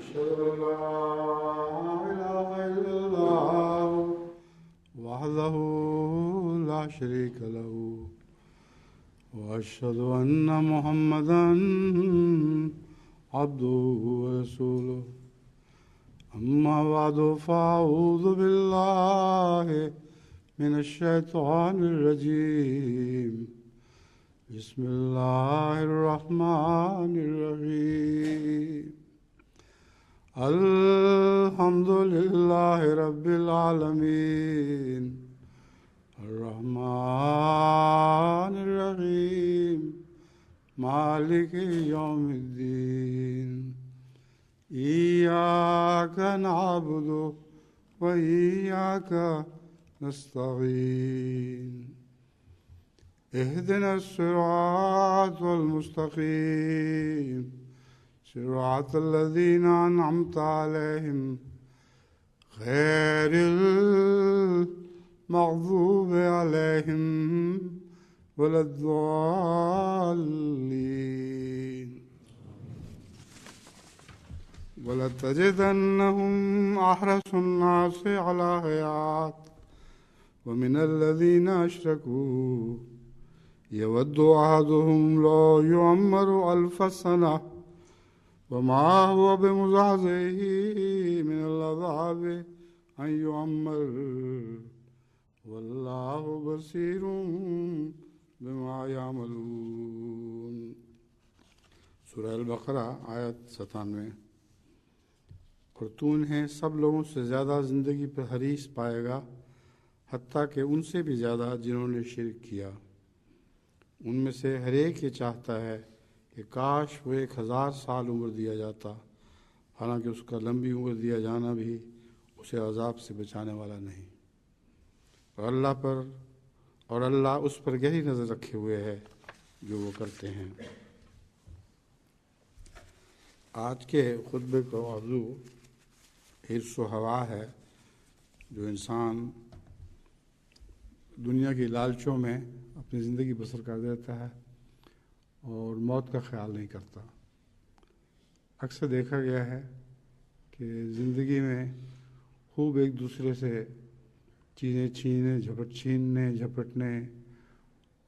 أشهد أن لا إله إلا الله وحده لا شريك له وأشهد أن محمدا عبده ورسوله أما بعد فأعوذ بالله من الشيطان الرجيم بسم الله الرحمن الرحيم الحمد لله رب العالمين الرحمن الرحيم مالك يوم الدين إياك نعبد وإياك نستعين اهدنا الصراط المستقيم صراط الذين أنعمت عليهم غير المغضوب عليهم ولا الضالين ولتجدنهم أحرص الناس على حياة ومن الذين أشركوا يود أحدهم لو يعمر 1000 سنة وما هو بمزحزحه من العذاب أن يعمر والله بصير بما يعملون. سورہ البقرہ آیت 97. اور تو انہیں سب لوگوں سے زیادہ زندگی پر حریص پائے گا، حتیٰ کہ ان سے بھی زیادہ جنہوں نے شرک کیا. ان میں سے ہر ایک یہ چاہتا ہے کہ کاش وہ 1000 سال عمر دیا جاتا، حالانکہ اس کا لمبی عمر دیا جانا بھی اسے عذاب سے بچانے والا نہیں. اور اللہ اس پر گہری نظر رکھے ہوئے ہے جو وہ کرتے ہیں. آج کے خطبے کا موضوع حرص و ہوا ہے. جو انسان دنیا کی لالچوں میں اپنی زندگی بسر کر دیتا ہے اور موت کا خیال نہیں کرتا. اکثر دیکھا گیا ہے کہ زندگی میں خوب ایک دوسرے سے چیزیں چھیننے جھپٹنے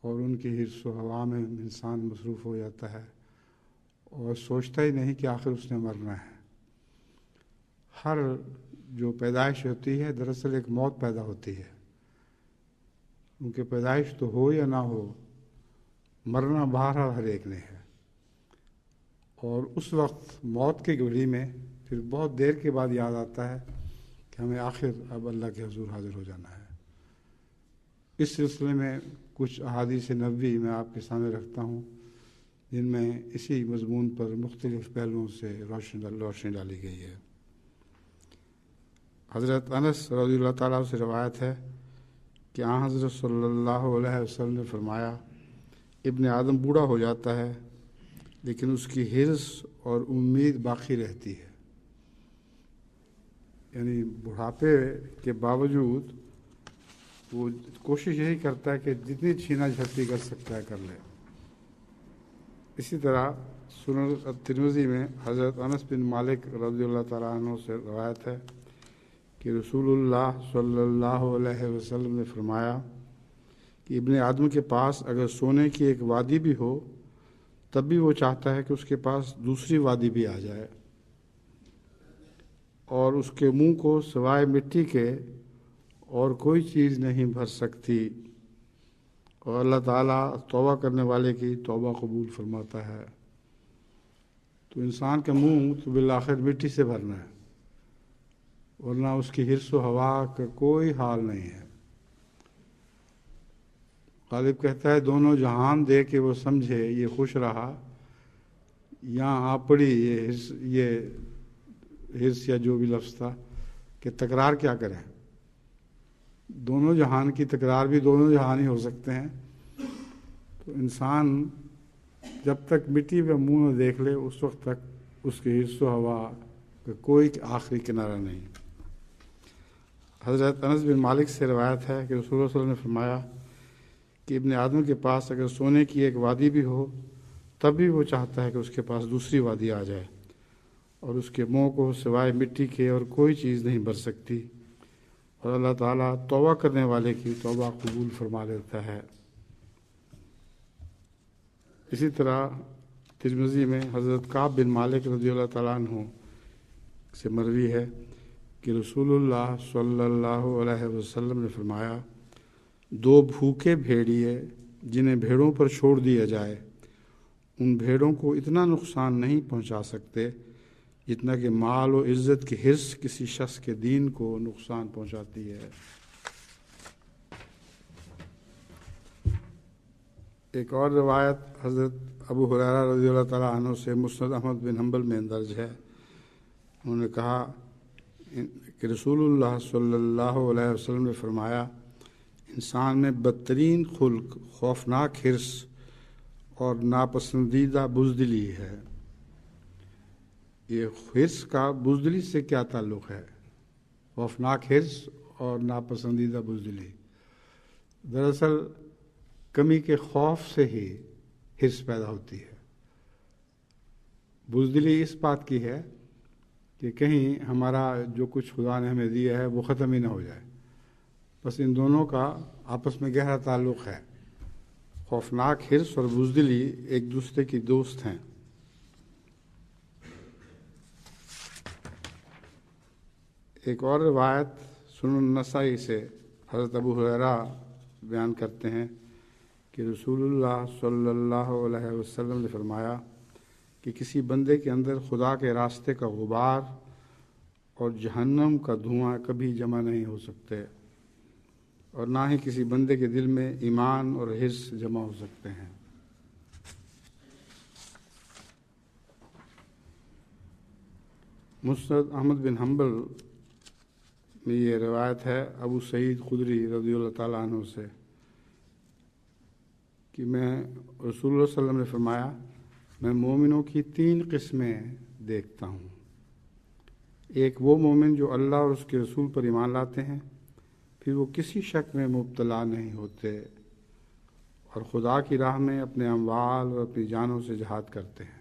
اور ان کی حرص و ہوا میں انسان مصروف ہو جاتا ہے اور سوچتا ہی نہیں کہ آخر اس نے مرنا ہے. ہر جو پیدائش ہوتی ہے دراصل ایک موت پیدا ہوتی ہے. کیونکہ پیدائش تو ہو یا نہ ہو، مرنا بہرحال ہر ایک نے ہے. اور اس وقت موت کی گھڑی میں پھر بہت دیر کے بعد یاد آتا ہے کہ ہمیں آخر اب اللہ کے حضور حاضر ہو جانا ہے. اس سلسلے میں کچھ احادیث نبوی میں آپ کے سامنے رکھتا ہوں جن میں اسی مضمون پر مختلف پہلوؤں سے روشنی ڈالی گئی ہے. حضرت انس رضی اللہ تعالیٰ سے روایت ہے کہ آن حضرت صلی اللہ علیہ وسلم نے فرمایا، ابن آدم بوڑھا ہو جاتا ہے لیکن اس کی حرص اور امید باقی رہتی ہے. یعنی بڑھاپے کے باوجود وہ کوشش یہی کرتا ہے کہ جتنی چھینا جھپٹی کر سکتا ہے کر لے. اسی طرح سنن ترمذی میں حضرت انس بن مالک رضی اللہ تعالیٰ عنہ سے روایت ہے کہ رسول اللہ صلی اللہ علیہ وسلم نے فرمایا کہ ابن آدم کے پاس اگر سونے کی ایک وادی بھی ہو تب بھی وہ چاہتا ہے کہ اس کے پاس دوسری وادی بھی آ جائے، اور اس کے منہ کو سوائے مٹی کے اور کوئی چیز نہیں بھر سکتی، اور اللہ تعالیٰ توبہ کرنے والے کی توبہ قبول فرماتا ہے. تو انسان کا منہ تو بالآخر مٹی سے بھرنا ہے، ورنہ اس کی حرص و ہوا کا کوئی حال نہیں ہے. غالب کہتا ہے دونوں جہان دے کے وہ سمجھے یہ خوش رہا، یہاں آ پڑی یہ حرص یا جو بھی لفظ تھا کہ تکرار کیا کریں. دونوں جہان کی تکرار بھی دونوں جہان ہی ہو سکتے ہیں. تو انسان جب تک مٹی پہ منہ نہ دیکھ لے اس وقت تک اس کی حرص و ہوا کا کوئی آخری کنارہ نہیں. حضرت انس بن مالک سے روایت ہے کہ رسول اللہ صلی اللہ علیہ وسلم نے فرمایا کہ ابن آدم کے پاس اگر سونے کی ایک وادی بھی ہو تب بھی وہ چاہتا ہے کہ اس کے پاس دوسری وادی آ جائے، اور اس کے منہ کو سوائے مٹی کے اور کوئی چیز نہیں بھر سکتی، اور اللہ تعالیٰ توبہ کرنے والے کی توبہ قبول فرما لیتا ہے۔ اسی طرح ترمذی میں حضرت کعب بن مالک رضی اللہ تعالیٰ عنہ سے مروی ہے کہ رسول اللہ صلی اللہ علیہ وسلم نے فرمایا، دو بھوکے بھیڑیے جنہیں بھیڑوں پر چھوڑ دیا جائے ان بھیڑوں کو اتنا نقصان نہیں پہنچا سکتے جتنا کہ مال و عزت کی حرص کسی شخص کے دین کو نقصان پہنچاتی ہے۔ ایک اور روایت حضرت ابو ہریرہ رضی اللہ تعالیٰ عنہ سے مسند احمد بن حنبل میں درج ہے، انہوں نے کہا کہ رسول اللہ صلی اللہ علیہ وسلم نے فرمایا، انسان میں بدترین خلق خوفناک حرص اور ناپسندیدہ بزدلی ہے۔ یہ حرص کا بزدلی سے کیا تعلق ہے؟ خوفناک حرص اور ناپسندیدہ بزدلی دراصل کمی کے خوف سے ہی حرص پیدا ہوتی ہے۔ بزدلی اس بات کی ہے کہ کہیں ہمارا جو کچھ خدا نے ہمیں دیا ہے وہ ختم ہی نہ ہو جائے، بس ان دونوں کا آپس میں گہرا تعلق ہے۔ خوفناک حرص اور بزدلی ایک دوسرے کی دوست ہیں۔ ایک اور روایت سنن نسائی سے حضرت ابو ہریرہ بیان کرتے ہیں کہ رسول اللہ صلی اللہ علیہ وسلم نے فرمایا کہ کسی بندے کے اندر خدا کے راستے کا غبار اور جہنم کا دھواں کبھی جمع نہیں ہو سکتے، اور نہ ہی کسی بندے کے دل میں ایمان اور حرص جمع ہو سکتے ہیں۔ مسند احمد بن حنبل میں یہ روایت ہے ابو سعید خدری رضی اللہ تعالیٰ عنہ سے کہ میں رسول اللہ صلی اللہ علیہ وسلم نے فرمایا، میں مومنوں کی 3 قسمیں دیکھتا ہوں۔ ایک وہ مومن جو اللہ اور اس کے رسول پر ایمان لاتے ہیں، پھر وہ کسی شک میں مبتلا نہیں ہوتے اور خدا کی راہ میں اپنے اموال اور اپنی جانوں سے جہاد کرتے ہیں۔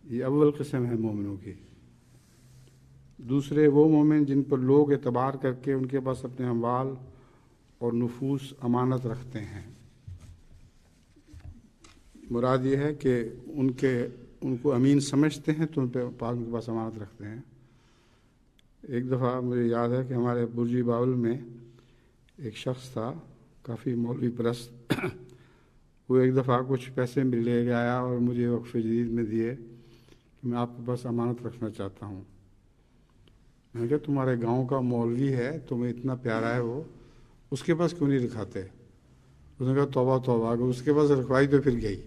یہ اول قسم ہے مومنوں کی۔ دوسرے وہ مومن جن پر لوگ اعتبار کر کے ان کے پاس اپنے اموال اور نفوس امانت رکھتے ہیں۔ مراد یہ ہے کہ ان کو امین سمجھتے ہیں تو ان کے پاس امانت رکھتے ہیں۔ ایک دفعہ مجھے یاد ہے کہ ہمارے برجی باول میں ایک شخص تھا کافی مولوی پرست، وہ ایک دفعہ کچھ پیسے لے گیا اور مجھے وقف جدید میں دیے کہ میں آپ کے پاس امانت رکھنا چاہتا ہوں۔ میں نے کہا تمہارے گاؤں کا مولوی ہے، تمہیں اتنا پیارا ہے وہ، اس کے پاس کیوں نہیں رکھاتے؟ اس نے کہا توبہ توبہ، اگر اس کے پاس رکھوائی تو پھر گئی۔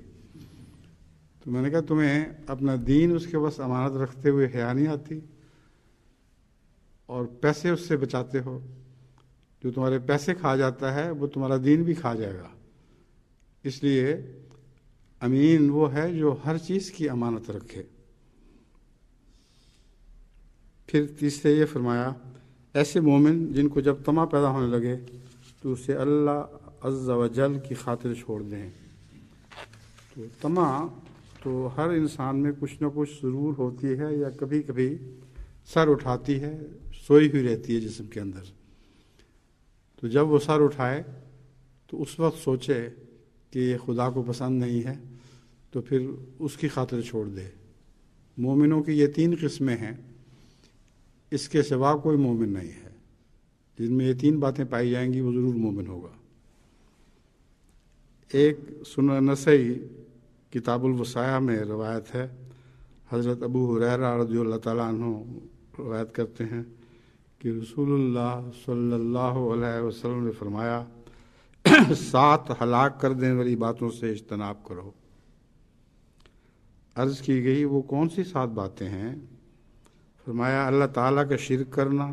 تو میں نے کہا تمہیں اپنا دین اس کے پاس امانت رکھتے ہوئے حیا نہیں آتی، اور پیسے اس سے بچاتے ہو؟ جو تمہارے پیسے کھا جاتا ہے وہ تمہارا دین بھی کھا جائے گا۔ اس لیے امین وہ ہے جو ہر چیز کی امانت رکھے۔ پھر تیسرے یہ فرمایا، ایسے مومن جن کو جب طمع پیدا ہونے لگے تو اسے اللہ عز و جل کی خاطر چھوڑ دیں۔ تو طمع تو ہر انسان میں کچھ نہ کچھ ضرور ہوتی ہے، یا کبھی کبھی سر اٹھاتی ہے، سوئی ہوئی رہتی ہے جسم کے اندر۔ تو جب وہ سر اٹھائے تو اس وقت سوچے کہ یہ خدا کو پسند نہیں ہے، تو پھر اس کی خاطر چھوڑ دے۔ مومنوں کی یہ 3 قسمیں ہیں، اس کے سوا کوئی مومن نہیں ہے۔ جن میں یہ 3 باتیں پائی جائیں گی وہ ضرور مومن ہوگا۔ ایک سنن نسائی کتاب الوصایہ میں روایت ہے، حضرت ابو ہریرہ رضی اللہ تعالیٰ عنہ روایت کرتے ہیں کہ رسول اللہ صلی اللہ علیہ وسلم نے فرمایا، 7 ہلاک کر دینے والی باتوں سے اجتناب کرو۔ عرض کی گئی وہ کون سی 7 باتیں ہیں؟ فرمایا اللہ تعالیٰ کا شرک کرنا،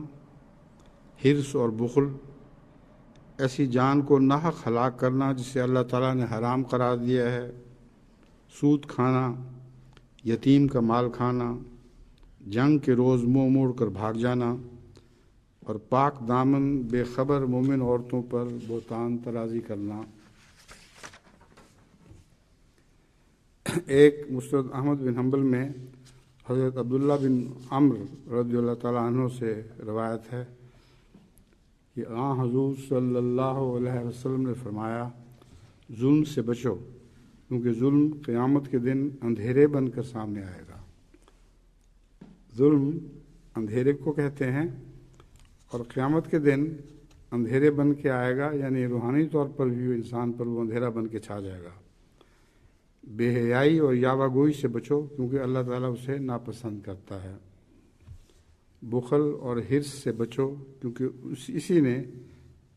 حرص اور بخل، ایسی جان کو ناحق ہلاک کرنا جسے اللہ تعالیٰ نے حرام قرار دیا ہے، سود کھانا، یتیم کا مال کھانا، جنگ کے روز منہ موڑ کر بھاگ جانا، اور پاک دامن بے خبر مومن عورتوں پر بہتان طرازی کرنا۔ ایک مسند احمد بن حنبل میں حضرت عبداللہ بن عمرو رضی اللہ تعالیٰ عنہ سے روایت ہے کہ حضور صلی اللہ علیہ وسلم نے فرمایا، ظلم سے بچو کیونکہ ظلم قیامت کے دن اندھیرے بن کر سامنے آئے گا۔ ظلم اندھیرے کو کہتے ہیں، اور قیامت کے دن اندھیرے بن کے آئے گا، یعنی روحانی طور پر بھی انسان پر وہ اندھیرا بن کے چھا جائے گا۔ بے حیائی اور یاوہ گوئی سے بچو کیونکہ اللہ تعالیٰ اسے ناپسند کرتا ہے۔ بخل اور حرص سے بچو کیونکہ اسی نے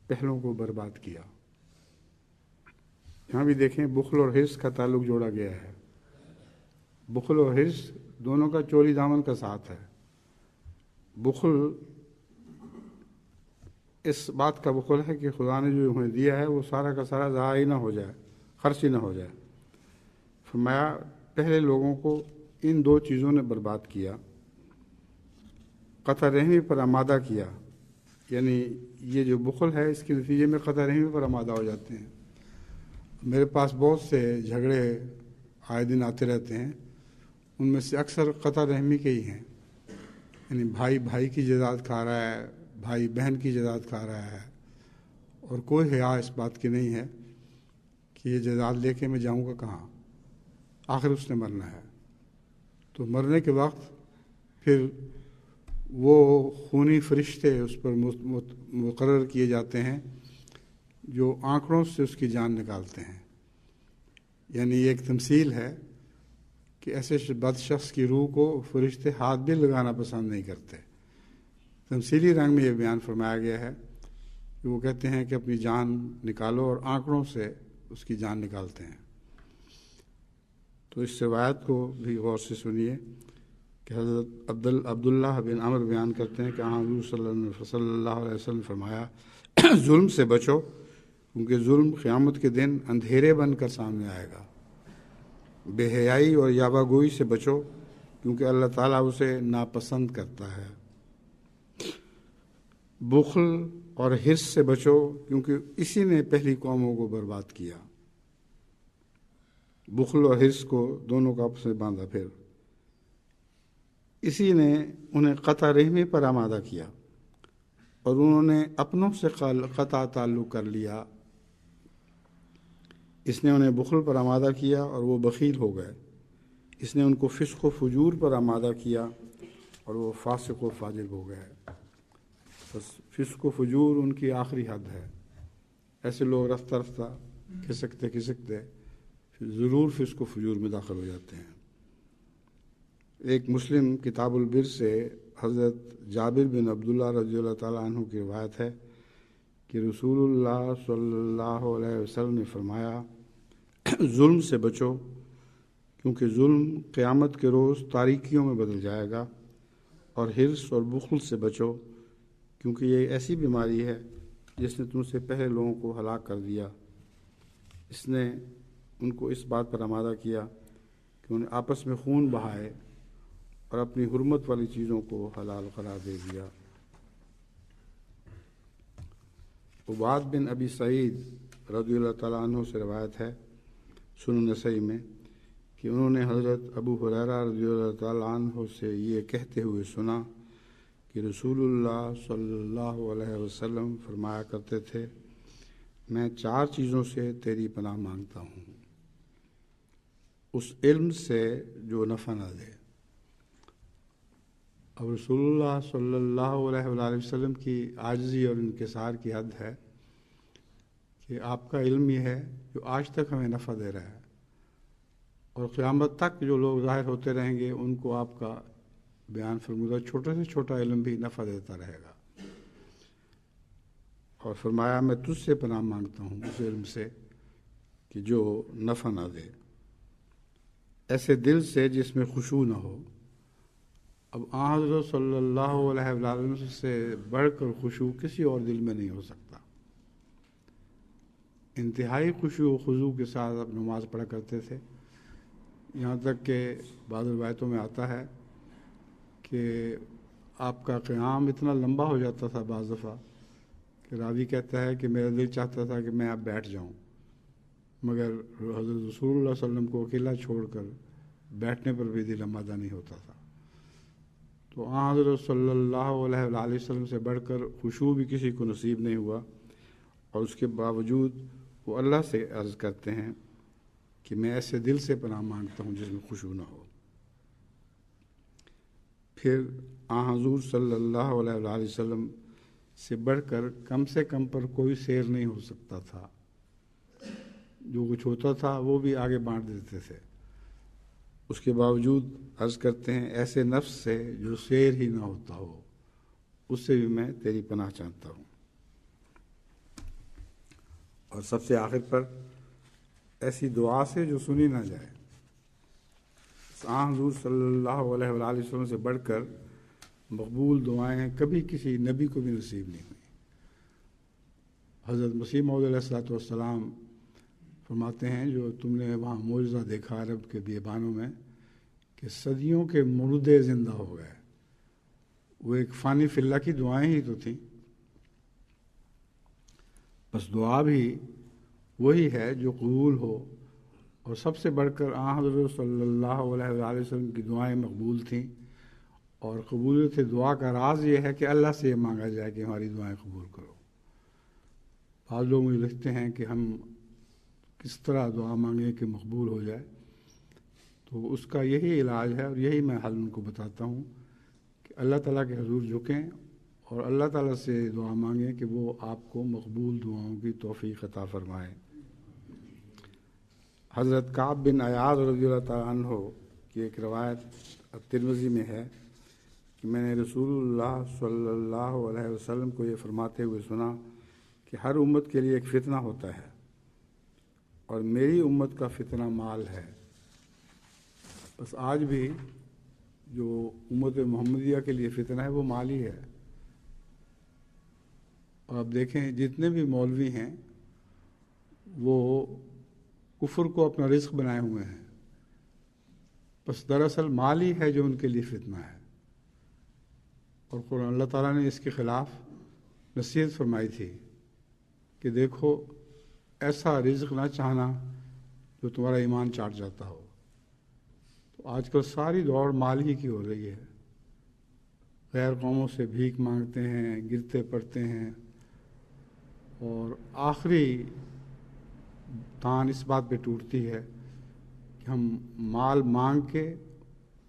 پہلوں کو برباد کیا۔ یہاں بھی دیکھیں بخل اور حرص کا تعلق جوڑا گیا ہے۔ بخل اور حرص دونوں کا چولی دامن کا ساتھ ہے۔ بخل اس بات کا بخل ہے کہ خدا نے جو انہیں دیا ہے وہ سارا کا سارا ضائع ہی نہ ہو جائے، خرچ ہی نہ ہو جائے۔ فرمایا پہلے لوگوں کو ان دو چیزوں نے برباد کیا، قطع رحمی پر آمادہ کیا، یعنی یہ جو بخل ہے اس کے نتیجے میں قطع رحمی پر آمادہ ہو جاتے ہیں۔ میرے پاس بہت سے جھگڑے آئے دن آتے رہتے ہیں، ان میں سے اکثر قطع رحمی کے ہی ہیں، یعنی بھائی بھائی کی جائیداد کھا رہا ہے، بھائی بہن کی جائیداد کھا رہا ہے، اور کوئی حیا اس بات کی نہیں ہے کہ یہ جائیداد لے کے میں جاؤں گا کہاں، آخر اس نے مرنا ہے۔ تو مرنے کے وقت پھر وہ خونی فرشتے اس پر مقرر کیے جاتے ہیں جو آنکڑوں سے اس کی جان نکالتے ہیں۔ یعنی یہ ایک تمثیل ہے کہ ایسے بد شخص کی روح کو فرشتے ہاتھ بھی لگانا پسند نہیں کرتے۔ تمثیلی رنگ میں یہ بیان فرمایا گیا ہے کہ وہ کہتے ہیں کہ اپنی جان نکالو، اور آنکڑوں سے اس کی جان نکالتے ہیں۔ تو اس روایت کو بھی غور سے سنیے کہ حضرت عبداللہ بن عمر بیان کرتے ہیں کہ حضور صلی اللہ علیہ وسلم نے فرمایا، ظلم سے بچو کیونکہ ظلم قیامت کے دن اندھیرے بن کر سامنے آئے گا۔ بے حیائی اور یاوہ گوئی سے بچو کیونکہ اللہ تعالیٰ اسے ناپسند کرتا ہے۔ بخل اور حرص سے بچو کیونکہ اسی نے پہلی قوموں کو برباد کیا۔ بخل اور حرص کو دونوں کا آپس میں باندھا، پھر اسی نے انہیں قطع رحمی پر آمادہ کیا، اور انہوں نے اپنوں سے قطع تعلق کر لیا۔ اس نے انہیں بخل پر آمادہ کیا اور وہ بخیل ہو گئے۔ اس نے ان کو فسق و فجور پر آمادہ کیا اور وہ فاسق و فاجر ہو گئے۔ بس فسق و فجور ان کی آخری حد ہے۔ ایسے لوگ رفتہ رفتہ کھسکتے ضرور فسق و فجور میں داخل ہو جاتے ہیں۔ ایک مسلم کتاب البر سے حضرت جابر بن عبداللہ رضی اللہ تعالیٰ عنہ کی روایت ہے کہ رسول اللہ صلی اللہ علیہ وسلم نے فرمایا، ظلم سے بچو کیونکہ ظلم قیامت کے روز تاریکیوں میں بدل جائے گا، اور حرص اور بخل سے بچو کیونکہ یہ ایسی بیماری ہے جس نے تم سے پہلے لوگوں کو ہلاک کر دیا۔ اس نے ان کو اس بات پر آمادہ کیا کہ انہیں آپس میں خون بہائے اور اپنی حرمت والی چیزوں کو حلال قرار دے دیا۔ عباد بن ابی سعید رضی اللہ تعالیٰ عنہ سے روایت ہے سنن نسائی میں کہ انہوں نے حضرت ابو ہریرہ رضی اللہ تعالیٰ عنہ سے یہ کہتے ہوئے سنا کہ رسول اللہ صلی اللہ علیہ وسلم فرمایا کرتے تھے، میں 4 چیزوں سے تیری پناہ مانگتا ہوں، اس علم سے جو نفع نہ دے۔ اب رسول اللہ صلی اللہ علیہ وآلہ وسلم کی عاجزی اور انکسار کی حد ہے کہ آپ کا علم یہ ہے جو آج تک ہمیں نفع دے رہا ہے، اور قیامت تک جو لوگ ظاہر ہوتے رہیں گے ان کو آپ کا بیان فرمودہ چھوٹے سے چھوٹا علم بھی نفع دیتا رہے گا۔ اور فرمایا میں تجھ سے پناہ مانگتا ہوں اس علم سے کہ جو نفع نہ دے، ایسے دل سے جس میں خشوع نہ ہو۔ اب حضرت صلی اللہ علیہ وسلم سے بڑھ کر خشوع کسی اور دل میں نہیں ہو سکتا۔ انتہائی خشوع و خضوع کے ساتھ اب نماز پڑھا کرتے تھے، یہاں تک کہ بعض روایتوں میں آتا ہے کہ آپ کا قیام اتنا لمبا ہو جاتا تھا بعض دفعہ کہ راوی کہتا ہے کہ میرا دل چاہتا تھا کہ میں اب بیٹھ جاؤں، مگر حضرت رسول اللہ صلی اللہ علیہ وسلم کو اکیلا چھوڑ کر بیٹھنے پر بھی دل آمادہ نہیں ہوتا تھا۔ تو حضرت صلی اللہ علیہ وسلم سے بڑھ کر خشوع بھی کسی کو نصیب نہیں ہوا، اور اس کے باوجود وہ اللہ سے عرض کرتے ہیں کہ میں ایسے دل سے پناہ مانگتا ہوں جس میں خشوع نہ ہو۔ پھر حضور صلی اللہ علیہ وسلم سے بڑھ کر کم سے کم پر کوئی سیر نہیں ہو سکتا تھا، جو کچھ ہوتا تھا وہ بھی آگے بانٹ دیتے تھے۔ اس کے باوجود عرض کرتے ہیں ایسے نفس سے جو سیر ہی نہ ہوتا ہو، اس سے بھی میں تیری پناہ چاہتا ہوں۔ اور سب سے آخر پر ایسی دعا سے جو سنی نہ جائے۔ حضور صلی اللہ علیہ وسلم سے بڑھ کر مقبول دعائیں کبھی کسی نبی کو بھی نصیب نہیں ہوئی۔ حضرت مسیح موعود علیہ الصلوۃ والسلام فرماتے ہیں جو تم نے وہاں معجزہ دیکھا عرب کے بیابانوں میں کہ صدیوں کے مردے زندہ ہو گئے، وہ ایک فانی فی اللہ کی دعائیں ہی تو تھیں۔ بس دعا بھی وہی ہے جو قبول ہو، اور سب سے بڑھ کر حضرت صلی اللہ علیہ وسلم کی دعائیں مقبول تھیں، اور قبولیت دعا کا راز یہ ہے کہ اللہ سے یہ مانگا جائے کہ ہماری دعائیں قبول کرو۔ بعض لوگ مجھے لکھتے ہیں کہ ہم کس طرح دعا مانگیں کہ مقبول ہو جائے، تو اس کا یہی علاج ہے اور یہی میں حل ان کو بتاتا ہوں کہ اللہ تعالیٰ کے حضور جھکیں اور اللہ تعالیٰ سے دعا مانگیں کہ وہ آپ کو مقبول دعاؤں کی توفیق عطا فرمائے۔ حضرت کعب بن عیاض رضی اللہ تعالیٰ عنہ کی ایک روایت ترمذی میں ہے کہ میں نے رسول اللہ صلی اللہ علیہ وسلم کو یہ فرماتے ہوئے سنا کہ ہر امت کے لیے ایک فتنہ ہوتا ہے، اور میری امت کا فتنہ مال ہے۔ بس آج بھی جو امت محمدیہ کے لیے فتنہ ہے وہ مال ہی ہے۔ اور اب دیکھیں جتنے بھی مولوی ہیں وہ کفر کو اپنا رزق بنائے ہوئے ہیں، بس دراصل مال ہی ہے جو ان کے لیے فتنہ ہے۔ اور قرآن اللہ تعالیٰ نے اس کے خلاف نصیحت فرمائی تھی کہ دیکھو ایسا رزق نہ چاہنا جو تمہارا ایمان چاٹ جاتا ہو۔ تو آج کل ساری دوڑ مال ہی کی ہو رہی ہے، غیر قوموں سے بھیک مانگتے ہیں، گرتے پڑتے ہیں، اور آخری تان اس بات پہ ٹوٹتی ہے کہ ہم مال مانگ کے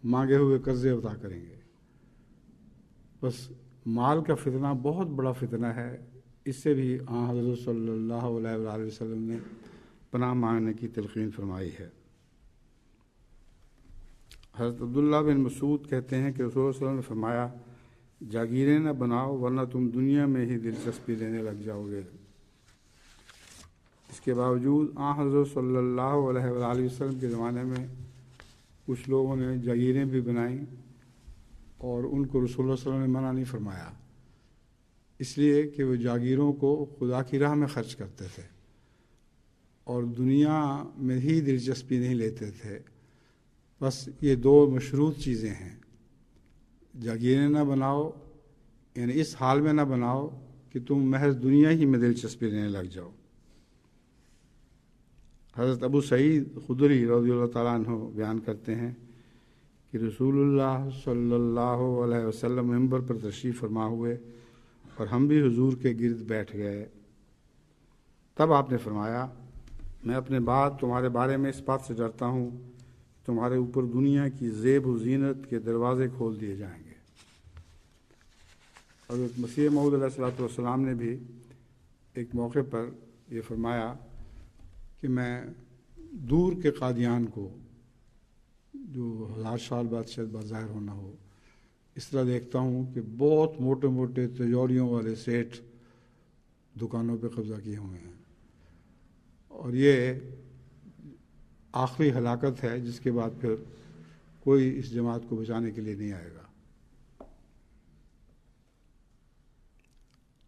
مانگے ہوئے قرضے ادا کریں گے۔ بس مال کا فتنہ بہت بڑا فتنہ ہے، اس سے بھی حضرت صلی اللہ علیہ وسلم نے پناہ مانگنے کی تلقین فرمائی ہے۔ حضرت عبداللہ بن مسعود کہتے ہیں کہ رسول اللہ صلی اللہ علیہ وسلم نے فرمایا جاگیریں نہ بناؤ ورنہ تم دنیا میں ہی دلچسپی لینے لگ جاؤ گے۔ اس کے باوجود حضرت صلی اللہ علیہ وسلم کے زمانے میں کچھ لوگوں نے جاگیریں بھی بنائیں، اور ان کو رسول اللہ صلی اللہ علیہ وسلم نے منع نہیں فرمایا، اس لیے کہ وہ جاگیروں کو خدا کی راہ میں خرچ کرتے تھے اور دنیا میں ہی دلچسپی نہیں لیتے تھے۔ بس یہ دو مشروط چیزیں ہیں، جاگیریں نہ بناؤ، یعنی اس حال میں نہ بناؤ کہ تم محض دنیا ہی میں دلچسپی لینے لگ جاؤ۔ حضرت ابو سعید خدری رضی اللہ تعالیٰ عنہ بیان کرتے ہیں کہ رسول اللہ صلی اللہ علیہ وسلم منبر پر تشریف فرما ہوئے اور ہم بھی حضور کے گرد بیٹھ گئے۔ تب آپ نے فرمایا میں اپنے بعد تمہارے بارے میں اس بات سے ڈرتا ہوں تمہارے اوپر دنیا کی زیب و زینت کے دروازے کھول دیے جائیں گے۔ حضرت مسیح موعود علیہ الصلوۃ والسلام نے بھی ایک موقع پر یہ فرمایا کہ میں دور کے قادیان کو جو 1000 سال بعد شاید بظاہر ہونا ہو، اس طرح دیکھتا ہوں کہ بہت موٹے موٹے تجوریوں والے سیٹ دکانوں پہ قبضہ کیے ہوئے ہیں، اور یہ آخری ہلاکت ہے جس کے بعد پھر کوئی اس جماعت کو بچانے کے لیے نہیں آئے گا۔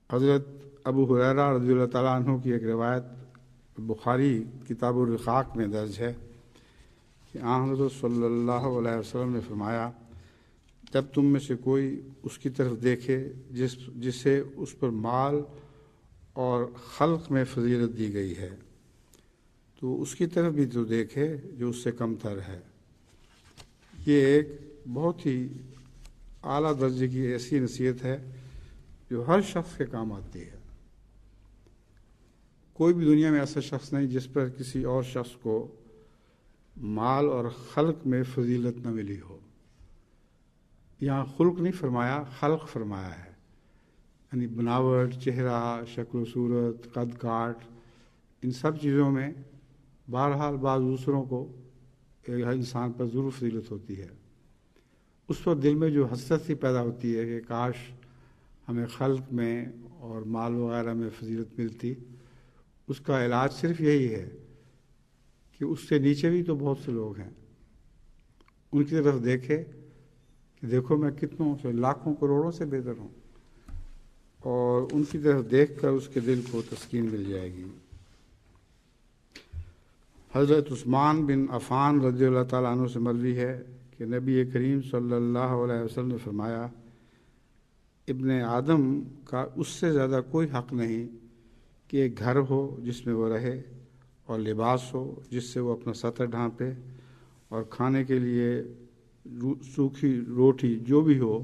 حضرت ابو ہریرہ رضی اللہ تعالیٰ عنہ کی ایک روایت بخاری کتاب الرقاق میں درج ہے کہ حضرت صلی اللہ علیہ وسلم نے فرمایا جب تم میں سے کوئی اس کی طرف دیکھے جسے اس پر مال اور خلق میں فضیلت دی گئی ہے تو اس کی طرف بھی تو دیکھے جو اس سے کم تر ہے۔ یہ ایک بہت ہی اعلیٰ درجے کی ایسی نصیحت ہے جو ہر شخص کے کام آتی ہے۔ کوئی بھی دنیا میں ایسا شخص نہیں جس پر کسی اور شخص کو مال اور خلق میں فضیلت نہ ملی ہو۔ یہاں خلق نہیں فرمایا، خلق فرمایا ہے، یعنی بناوٹ، چہرہ، شکل و صورت، قد کاٹ، ان سب چیزوں میں بہرحال بعض دوسروں کو ایک انسان پر ضرور فضیلت ہوتی ہے۔ اس وقت دل میں جو حسرت سی پیدا ہوتی ہے کہ کاش ہمیں خلق میں اور مال وغیرہ میں فضیلت ملتی، اس کا علاج صرف یہی ہے کہ اس سے نیچے بھی تو بہت سے لوگ ہیں، ان کی طرف دیکھے کہ دیکھو میں کتنوں سے، لاکھوں کروڑوں سے بہتر ہوں، اور ان کی طرف دیکھ کر اس کے دل کو تسکین مل جائے گی۔ حضرت عثمان بن عفان رضی اللہ تعالیٰ عنہ سے مروی ہے کہ نبی کریم صلی اللہ علیہ وسلم نے فرمایا، ابن آدم کا اس سے زیادہ کوئی حق نہیں کہ ایک گھر ہو جس میں وہ رہے، اور لباس ہو جس سے وہ اپنا سطر ڈھانپے، اور کھانے کے لیے سوکھی روٹی جو بھی ہو،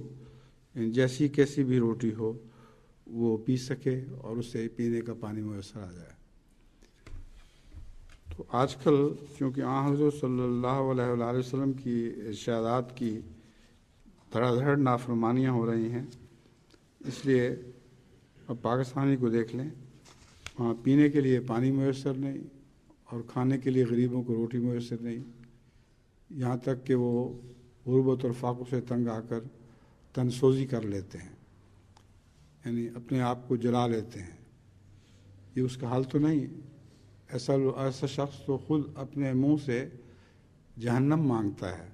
جیسی کیسی بھی روٹی ہو وہ پی سکے اور اسے پینے کا پانی میسر آ جائے۔ تو آج کل چونکہ حضرت صلی اللہ علیہ وآلہ وسلم کی ارشادات کی دھڑا دھڑ نافرمانیاں ہو رہی ہیں، اس لیے اب پاکستانی کو دیکھ لیں، وہاں پینے کے لیے پانی میسر نہیں اور کھانے کے لیے غریبوں کو روٹی میسر نہیں، یہاں تک کہ وہ غربت اور فاقوں سے تنگ آ کر تنسوزی کر لیتے ہیں، یعنی اپنے آپ کو جلا لیتے ہیں۔ یہ اس کا حل تو نہیں۔ ایسا شخص تو خود اپنے منہ سے جہنم مانگتا ہے۔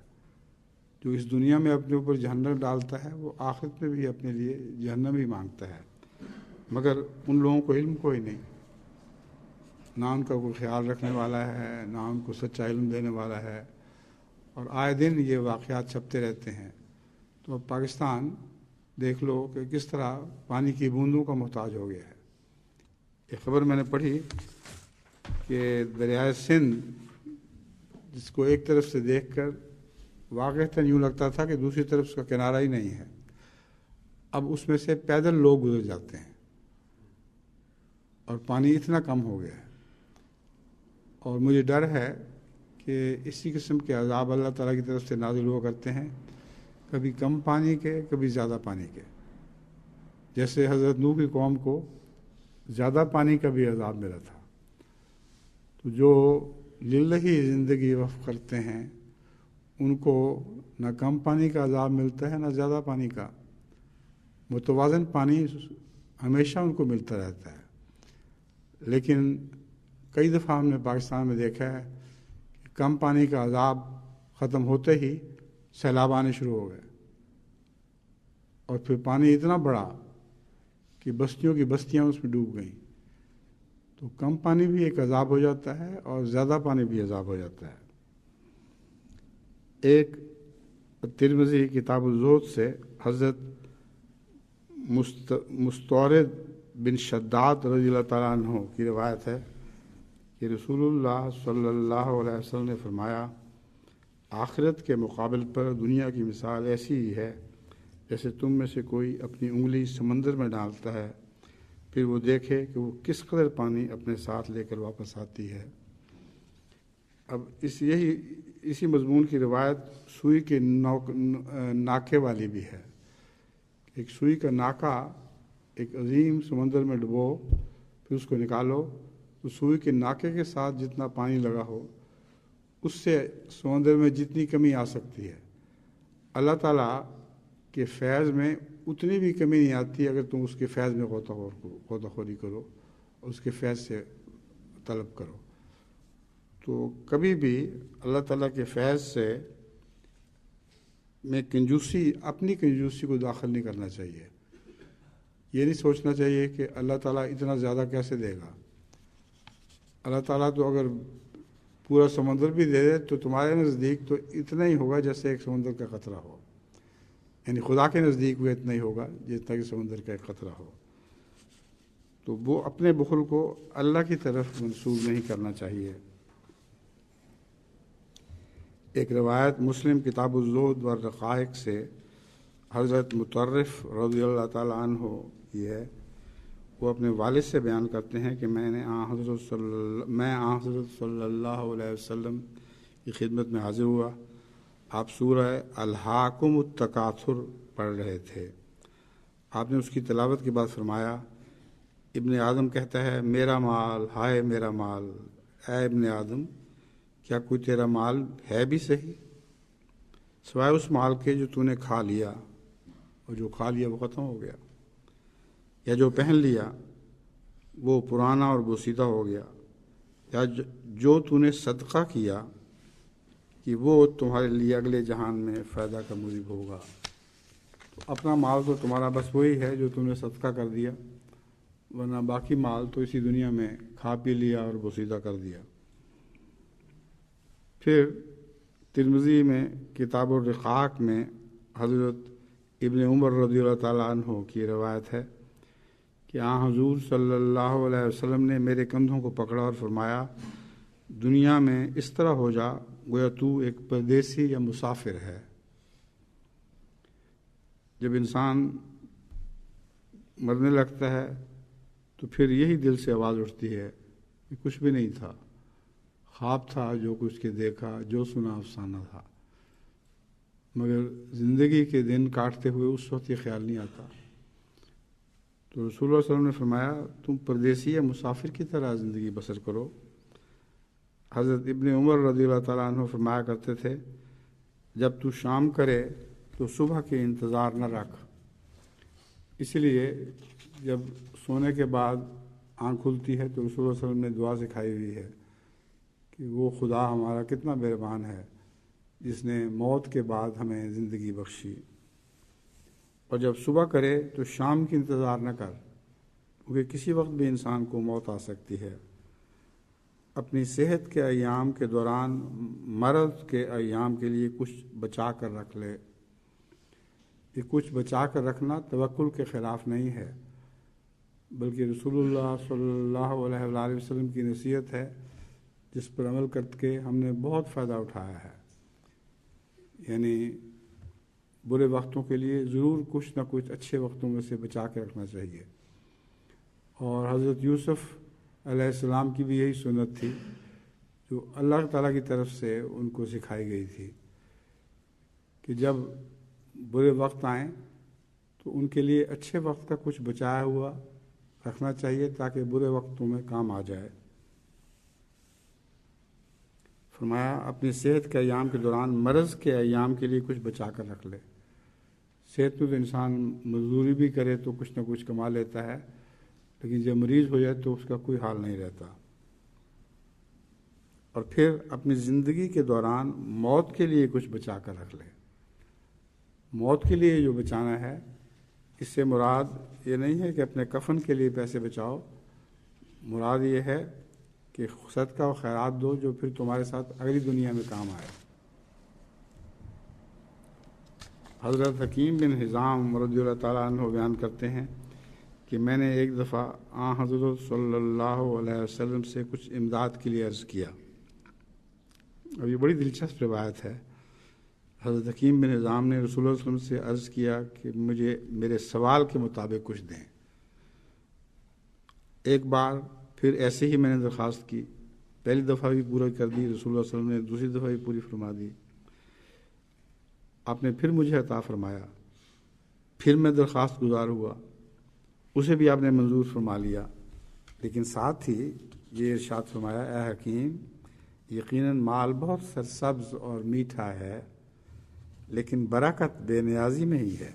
جو اس دنیا میں اپنے اوپر جہنم ڈالتا ہے وہ آخرت میں بھی اپنے لیے جہنم ہی مانگتا ہے، مگر ان لوگوں کو علم کوئی نہیں، نہ ان کا کوئی خیال رکھنے والا ہے، نہ ان کو سچا علم دینے والا ہے، اور آئے دن یہ واقعات چھپتے رہتے ہیں۔ تو اب پاکستان دیکھ لو کہ کس طرح پانی کی بوندوں کا محتاج ہو گیا ہے۔ ایک خبر میں نے پڑھی کہ دریائے سندھ، جس کو ایک طرف سے دیکھ کر واقعتاً یوں لگتا تھا کہ دوسری طرف اس کا کنارہ ہی نہیں ہے، اب اس میں سے پیدل لوگ گزر جاتے ہیں، اور پانی اتنا کم ہو گیا ہے۔ اور مجھے ڈر ہے کہ اسی قسم کے عذاب اللہ تعالیٰ کی طرف سے نازل ہوا کرتے ہیں، کبھی کم پانی کے، کبھی زیادہ پانی کے۔ جیسے حضرت نوح کی قوم کو زیادہ پانی کا بھی عذاب ملا تھا۔ تو جو للہی زندگی وقف کرتے ہیں ان کو نہ کم پانی کا عذاب ملتا ہے نہ زیادہ پانی کا، متوازن پانی ہمیشہ ان کو ملتا رہتا ہے۔ لیکن کئی دفعہ ہم نے پاکستان میں دیکھا ہے کہ کم پانی کا عذاب ختم ہوتے ہی سیلاب آنے شروع ہو گئے، اور پھر پانی اتنا بڑا کہ بستیوں کی بستیاں اس میں ڈوب گئیں۔ تو کم پانی بھی ایک عذاب ہو جاتا ہے اور زیادہ پانی بھی عذاب ہو جاتا ہے۔ ایک ترمذی کتاب الزہد سے حضرت مستورد بن شداد رضی اللہ تعالیٰ عنہ کی روایت ہے کہ رسول اللہ صلی اللہ علیہ وسلم نے فرمایا، آخرت کے مقابل پر دنیا کی مثال ایسی ہی ہے جیسے تم میں سے کوئی اپنی انگلی سمندر میں ڈالتا ہے، پھر وہ دیکھے کہ وہ کس قدر پانی اپنے ساتھ لے کر واپس آتی ہے۔ اب اسی مضمون کی روایت سوئی کے ناکے والی بھی ہے۔ ایک سوئی کا ناکا ایک عظیم سمندر میں ڈبو، پھر اس کو نکالو تو سوئی کے ناکے کے ساتھ جتنا پانی لگا ہو اس سے سمندر میں جتنی کمی آ سکتی ہے، اللہ تعالیٰ کے فیض میں اتنی بھی کمی نہیں آتی اگر تم اس کے فیض میں غوطہ خوری کرو اور اس کے فیض سے طلب کرو۔ تو کبھی بھی اللہ تعالیٰ کے فیض سے میں کنجوسی، اپنی کنجوسی کو داخل نہیں کرنا چاہیے۔ یہ نہیں سوچنا چاہیے کہ اللہ تعالیٰ اتنا زیادہ کیسے دے گا۔ اللہ تعالیٰ تو اگر پورا سمندر بھی دے دے تو تمہارے نزدیک تو اتنا ہی ہوگا جیسے ایک سمندر کا قطرہ ہو، یعنی خدا کے نزدیک وہ اتنا ہی ہوگا جتنا کہ سمندر کا ایک قطرہ ہو۔ تو وہ اپنے بخل کو اللہ کی طرف منسوب نہیں کرنا چاہیے۔ ایک روایت مسلم کتاب الزہد والرقائق سے حضرت مطرف رضی اللہ تعالیٰ عنہ یہ ہے، وہ اپنے والد سے بیان کرتے ہیں کہ میں آن حضرت صلی اللہ علیہ وسلم کی خدمت میں حاضر ہوا. آپ سورہ الہاکم التکاثر پڑھ رہے تھے. آپ نے اس کی تلاوت کے بعد فرمایا، ابن آدم کہتا ہے میرا مال، ہائے میرا مال. اے ابن آدم، کیا کوئی تیرا مال ہے بھی صحیح سوائے اس مال کے جو تو نے کھا لیا، اور جو کھا لیا وہ ختم ہو گیا، یا جو پہن لیا وہ پرانا اور بوسیدہ ہو گیا، یا جو تو نے صدقہ کیا کہ وہ تمہارے لیے اگلے جہان میں فائدہ کا موجب ہوگا. تو اپنا مال تو تمہارا بس وہی ہے جو تم نے صدقہ کر دیا، ورنہ باقی مال تو اسی دنیا میں کھا پی لیا اور بوسیدہ کر دیا. پھر ترمذی میں کتاب الرقاق میں حضرت ابن عمر رضی اللہ تعالیٰ عنہ کی روایت ہے کہ حضور صلی اللہ علیہ وسلم نے میرے کندھوں کو پکڑا اور فرمایا، دنیا میں اس طرح ہو جا گویا تو ایک پردیسی یا مسافر ہے. جب انسان مرنے لگتا ہے تو پھر یہی دل سے آواز اٹھتی ہے کہ کچھ بھی نہیں تھا، خواب تھا جو کچھ کے دیکھا، جو سنا افسانہ تھا. مگر زندگی کے دن کاٹتے ہوئے اس وقت یہ خیال نہیں آتا. تو رسول اللہ صلی اللہ علیہ وسلم نے فرمایا تم پردیسی یا مسافر کی طرح زندگی بسر کرو. حضرت ابن عمر رضی اللہ تعالیٰ عنہ فرمایا کرتے تھے، جب تو شام کرے تو صبح کے انتظار نہ رکھ. اس لیے جب سونے کے بعد آنکھ کھلتی ہے تو رسول اللہ صلی اللہ علیہ وسلم نے دعا سکھائی ہوئی ہے کہ وہ خدا ہمارا کتنا مہربان ہے جس نے موت کے بعد ہمیں زندگی بخشی. اور جب صبح کرے تو شام کی انتظار نہ کر، کیونکہ کسی وقت بھی انسان کو موت آ سکتی ہے. اپنی صحت کے ایام کے دوران مرض کے ایام کے لیے کچھ بچا کر رکھ لے. یہ کچھ بچا کر رکھنا توکل کے خلاف نہیں ہے، بلکہ رسول اللہ صلی اللہ علیہ وآلہ وسلم کی نصیحت ہے جس پر عمل کر کے ہم نے بہت فائدہ اٹھایا ہے. یعنی برے وقتوں کے لیے ضرور کچھ نہ کچھ اچھے وقتوں میں سے بچا کے رکھنا چاہیے. اور حضرت یوسف علیہ السلام کی بھی یہی سنت تھی جو اللہ تعالیٰ کی طرف سے ان کو سکھائی گئی تھی کہ جب برے وقت آئیں تو ان کے لیے اچھے وقت کا کچھ بچایا ہوا رکھنا چاہیے تاکہ برے وقتوں میں کام آ جائے. فرمایا اپنی صحت کے ایام کے دوران مرض کے ایام کے لیے کچھ بچا کر رکھ لے. صحت میں تو انسان مزدوری بھی کرے تو کچھ نہ کچھ کما لیتا ہے، لیکن جب مریض ہو جائے تو اس کا کوئی حال نہیں رہتا. اور پھر اپنی زندگی کے دوران موت کے لیے کچھ بچا کر رکھ لے. موت کے لیے جو بچانا ہے اس سے مراد یہ نہیں ہے کہ اپنے کفن کے لیے پیسے بچاؤ، مراد یہ ہے کہ صدقہ و خیرات دو جو پھر تمہارے ساتھ اگلی دنیا میں کام آئے. حضرت حکیم بن حزام رضی اللہ تعالیٰ عنہ بیان کرتے ہیں کہ میں نے ایک دفعہ حضرت صلی اللہ علیہ وسلم سے کچھ امداد کے لیے عرض کیا. اب یہ بڑی دلچسپ روایت ہے. حضرت حکیم بن حزام نے رسول اللہ صلی اللہ علیہ وسلم سے عرض کیا کہ مجھے میرے سوال کے مطابق کچھ دیں. ایک بار پھر ایسے ہی میں نے درخواست کی، پہلی دفعہ بھی پورا کر دی، رسول اللہ صلی اللہ علیہ وسلم نے دوسری دفعہ بھی پوری فرما دی. آپ نے پھر مجھے عطا فرمایا، پھر میں درخواست گزار ہوا، اسے بھی آپ نے منظور فرما لیا. لیکن ساتھ ہی یہ ارشاد فرمایا، اے حکیم، یقیناً مال بہت سرسبز اور میٹھا ہے، لیکن برکت بے نیازی میں ہی ہے.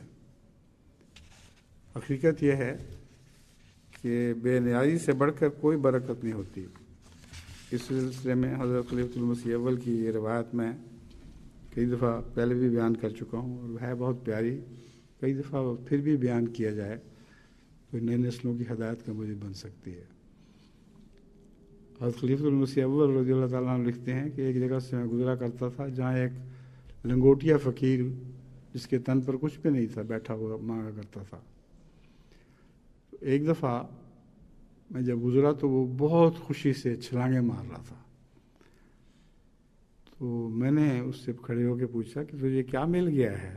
حقیقت یہ ہے کہ بے نیازی سے بڑھ کر کوئی برکت نہیں ہوتی. اس سلسلے میں حضرت خلیفۃ المسیح اول کی یہ روایت میں کئی دفعہ پہلے بھی بیان کر چکا ہوں اور ہے بہت پیاری. کئی دفعہ پھر بھی بیان کیا جائے تو نئی نسلوں کی ہدایت کا موجب بن سکتی ہے. حضرت خلیفۃ المسیح اول رضی اللہ تعالیٰ عنہ لکھتے ہیں کہ ایک جگہ سے میں گزرا کرتا تھا جہاں ایک لنگوٹیا فقیر جس کے تن پر کچھ بھی نہیں تھا بیٹھا ہوا مانگا کرتا تھا. ایک دفعہ میں جب گزرا تو وہ بہت خوشی سے چھلانگیں مار رہا تھا. تو میں نے اس سے کھڑے ہو کے پوچھا کہ تجھے کیا مل گیا ہے،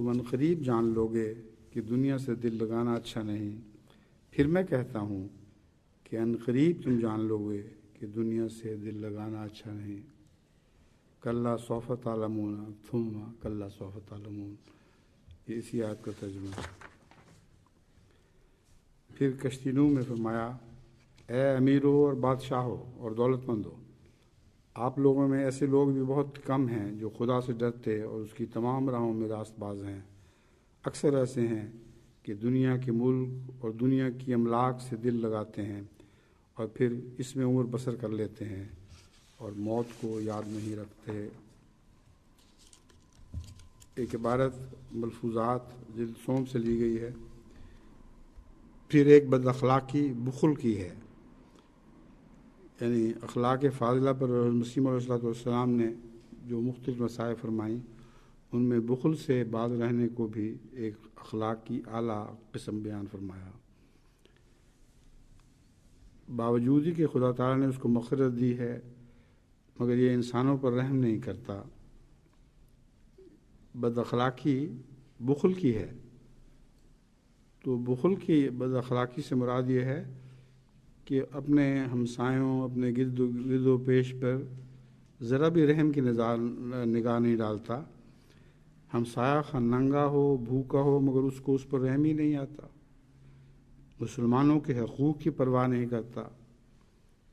تم عنقریب جان لوگے کہ دنیا سے دل لگانا اچھا نہیں، پھر میں کہتا ہوں کہ عنقریب تم جان لوگے کہ دنیا سے دل لگانا اچھا نہیں۔ کلا سوف تعلمون ثم کلا سوف تعلمون، یہ اسی آیت کا ترجمہ ہے۔ پھر کشتی نوح میں فرمایا، اے امیروں اور بادشاہوں اور دولت مندوں، آپ لوگوں میں ایسے لوگ بھی بہت کم ہیں جو خدا سے ڈرتے اور اس کی تمام راہوں میں راست باز ہیں۔ اکثر ایسے ہیں کہ دنیا کے ملک اور دنیا کی املاک سے دل لگاتے ہیں اور پھر اس میں عمر بسر کر لیتے ہیں اور موت کو یاد نہیں رکھتے۔ ایک عبارت ملفوظات جلد سوم سے لی گئی ہے۔ پھر ایک بد اخلاقی بخل کی ہے، یعنی اخلاق فاضلہ پر مسیح علیہ السلام نے جو مختلف مسائل فرمائیں، ان میں بخل سے باز رہنے کو بھی ایک اخلاق کی اعلیٰ قسم بیان فرمایا۔ باوجود ہی کہ خدا تعالیٰ نے اس کو مغفرت دی ہے، مگر یہ انسانوں پر رحم نہیں کرتا۔ بد اخلاقی بخل کی ہے، تو بخل کی بد اخلاقی سے مراد یہ ہے کہ اپنے ہمسایوں، اپنے گرد و پیش پر ذرا بھی رحم کی نگاہ نہیں ڈالتا۔ ہمسایہ خواہ ننگا ہو، بھوکا ہو، مگر اس کو اس پر رحم ہی نہیں آتا۔ مسلمانوں کے حقوق کی پرواہ نہیں کرتا،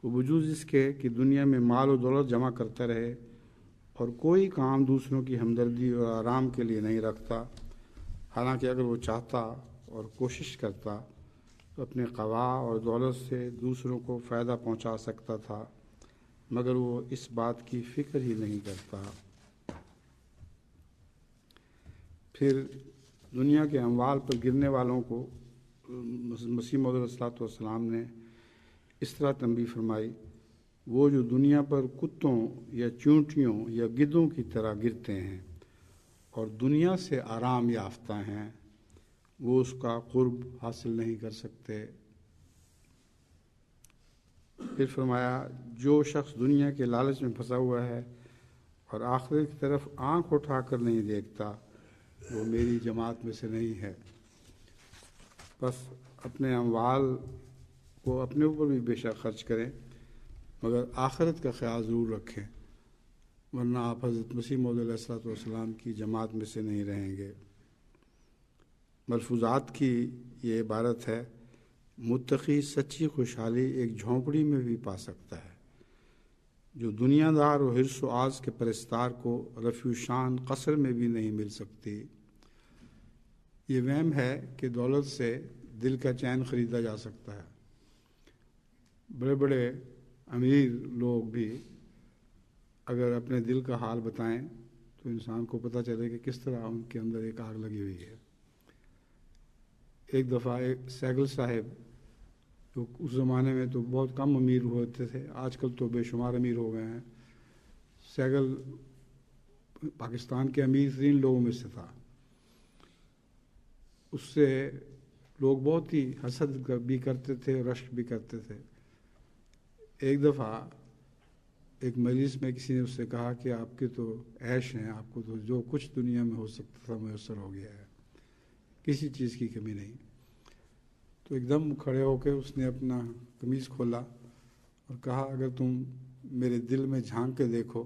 وجود اس کے کہ دنیا میں مال و دولت جمع کرتا رہے اور کوئی کام دوسروں کی ہمدردی اور آرام کے لیے نہیں رکھتا، حالانکہ اگر وہ چاہتا اور کوشش کرتا تو اپنے قوا اور دولت سے دوسروں کو فائدہ پہنچا سکتا تھا، مگر وہ اس بات کی فکر ہی نہیں کرتا۔ پھر دنیا کے اموال پر گرنے والوں کو مسیح موعود علیہ السلام نے اس طرح تنبیہ فرمائی، وہ جو دنیا پر کتوں یا چونٹیوں یا گدھوں کی طرح گرتے ہیں اور دنیا سے آرام یافتہ ہیں، وہ اس کا قرب حاصل نہیں کر سکتے۔ پھر فرمایا، جو شخص دنیا کے لالچ میں پھنسا ہوا ہے اور آخرت کی طرف آنکھ اٹھا کر نہیں دیکھتا، وہ میری جماعت میں سے نہیں ہے۔ بس اپنے اموال کو اپنے اوپر بھی بے شک خرچ کریں، مگر آخرت کا خیال ضرور رکھیں، ورنہ آپ حضرت مسیح موعود علیہ السلام کی جماعت میں سے نہیں رہیں گے۔ ملفوظات کی یہ عبارت ہے، متقی سچی خوشحالی ایک جھونپڑی میں بھی پا سکتا ہے، جو دنیا دار و حرص و آز کے پرستار کو رفیع شان قصر میں بھی نہیں مل سکتی۔ یہ وہم ہے کہ دولت سے دل کا چین خریدا جا سکتا ہے۔ بڑے بڑے امیر لوگ بھی اگر اپنے دل کا حال بتائیں تو انسان کو پتہ چلے کہ کس طرح ان کے اندر ایک آگ لگی ہوئی ہے۔ ایک دفعہ ایک سہگل صاحب، جو اس زمانے میں تو بہت کم امیر ہوتے تھے، آج کل تو بے شمار امیر ہو گئے ہیں، سہگل پاکستان کے امیر ترین لوگوں میں سے تھا۔ اس سے لوگ بہت ہی حسد بھی کرتے تھے، رشک بھی کرتے تھے۔ ایک دفعہ ایک مجلس میں کسی نے اس سے کہا کہ آپ کے تو عیش ہیں، آپ کو تو جو کچھ دنیا میں ہو سکتا تھا میسر ہو گیا ہے، کسی چیز کی کمی نہیں۔ تو ایک دم کھڑے ہو کے اس نے اپنا قمیض کھولا اور کہا، اگر تم میرے دل میں جھانک کے دیکھو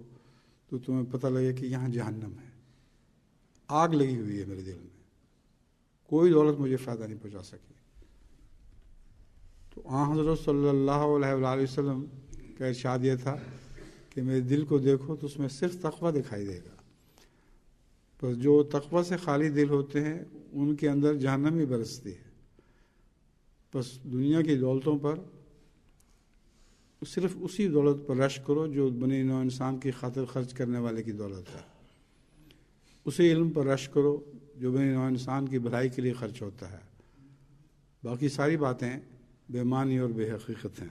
تو تمہیں پتہ لگے کہ یہاں جہنم ہے، آگ لگی ہوئی ہے میرے دل میں، کوئی دولت مجھے فائدہ نہیں پہنچا سکی۔ تو آن حضرت صلی اللہ علیہ وآلہ وسلم کا ارشاد یہ تھا کہ میرے دل کو دیکھو تو اس میں صرف تقویٰ دکھائی دے گا، پر جو تقویٰ سے خالی دل ہوتے ہیں ان کے اندر جہنم ہی برستی ہے۔ بس دنیا کی دولتوں پر صرف اسی دولت پر رشک کرو جو بنی نوع انسان کی خاطر خرچ کرنے والے کی دولت ہے، اسی علم پر رشک کرو جو بنی نوع انسان کی بھلائی کے لیے خرچ ہوتا ہے۔ باقی ساری باتیں بے معنی اور بے حقیقت ہیں۔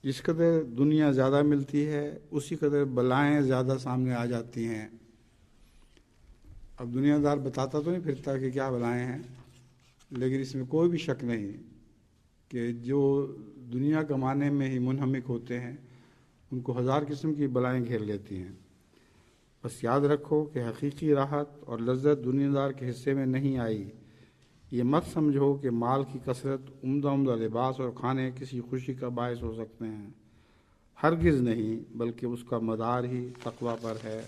جس قدر دنیا زیادہ ملتی ہے اسی قدر بلائیں زیادہ سامنے آ جاتی ہیں۔ اب دنیا دار بتاتا تو نہیں پھرتا کہ کیا بلائیں ہیں، لیکن اس میں کوئی بھی شک نہیں کہ جو دنیا کمانے میں ہی منہمک ہوتے ہیں ان کو ہزار قسم کی بلائیں گھیر لیتی ہیں۔ بس یاد رکھو کہ حقیقی راحت اور لذت دنیا دار کے حصے میں نہیں آئی۔ یہ مت سمجھو کہ مال کی کثرت، عمدہ لباس اور کھانے کسی خوشی کا باعث ہو سکتے ہیں، ہرگز نہیں، بلکہ اس کا مدار ہی تقویٰ پر ہے۔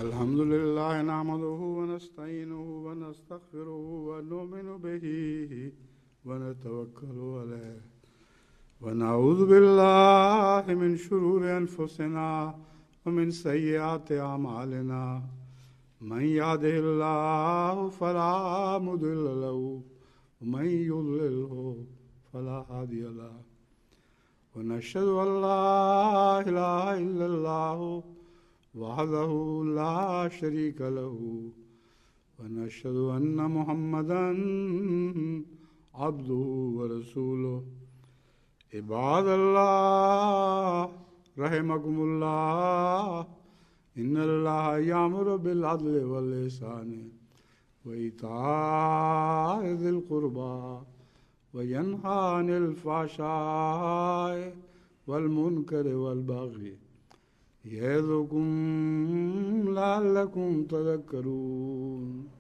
الحمد لله نحمده ونستعينه ونستغفره ونؤمن به ونتوكل عليه ونعوذ بالله من شرور أنفسنا ومن سيئات أعمالنا من يهده الله فلا مضل له ومن يضلله فلا هادي له ونشهد أن لا إله إلا الله وحده لا شريك له ونشهد أن محمدا عبده ورسوله عباد الله رحمكم الله إن الله يأمر بالعدل والإحسان وإيتاء ذي القربى وينهى عن الفحشاء والمنكر والبغي يعظكم لعلكم تذكرون